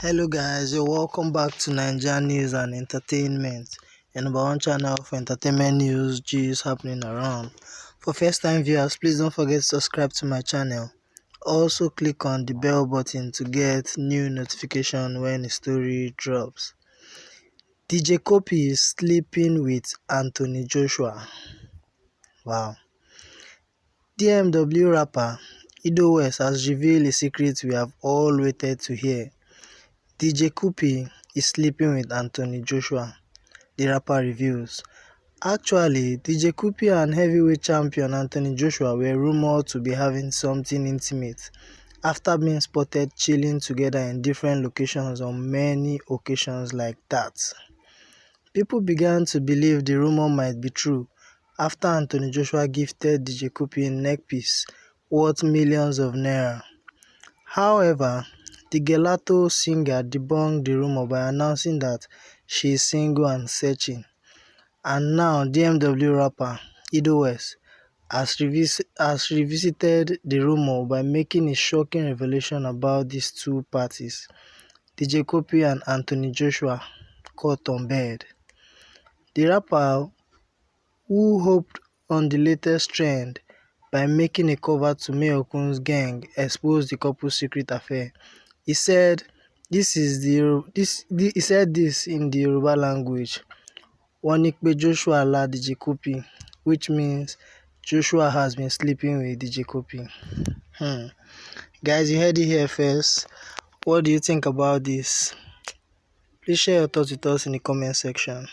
Hello guys, you're welcome back to Nigeria News and Entertainment, your number one channel for entertainment news, gist happening around. For first time viewers, please don't forget to subscribe to my channel. Also click on the bell button to get new notification when a story drops. DJ Cuppy is sleeping with Anthony Joshua. Wow. DMW rapper Ido West has revealed a secret we have all waited to hear. DJ Cuppy is sleeping with Anthony Joshua, the rapper reveals. Actually, DJ Cuppy and heavyweight champion Anthony Joshua were rumored to be having something intimate after being spotted chilling together in different locations on many occasions like that. People began to believe the rumor might be true after Anthony Joshua gifted DJ Cuppy a neckpiece worth millions of naira. However, the Gelato singer debunked the rumor by announcing that she is single and searching. And now DMW rapper Ido West has revisited the rumor by making a shocking revelation about these two parties, DJ Cuppy and Anthony Joshua, caught on bed. The rapper, who hopped on the latest trend by making a cover to Mayor Okun's gang expose the couple's secret affair, he said this in the Yoruba language, "Wọ́n ní pé Joshua lá DJ Cuppy," which means Joshua has been sleeping with DJ Cuppy. Guys, you heard it here first. What do you think about this? Please share your thoughts with us in the comment section.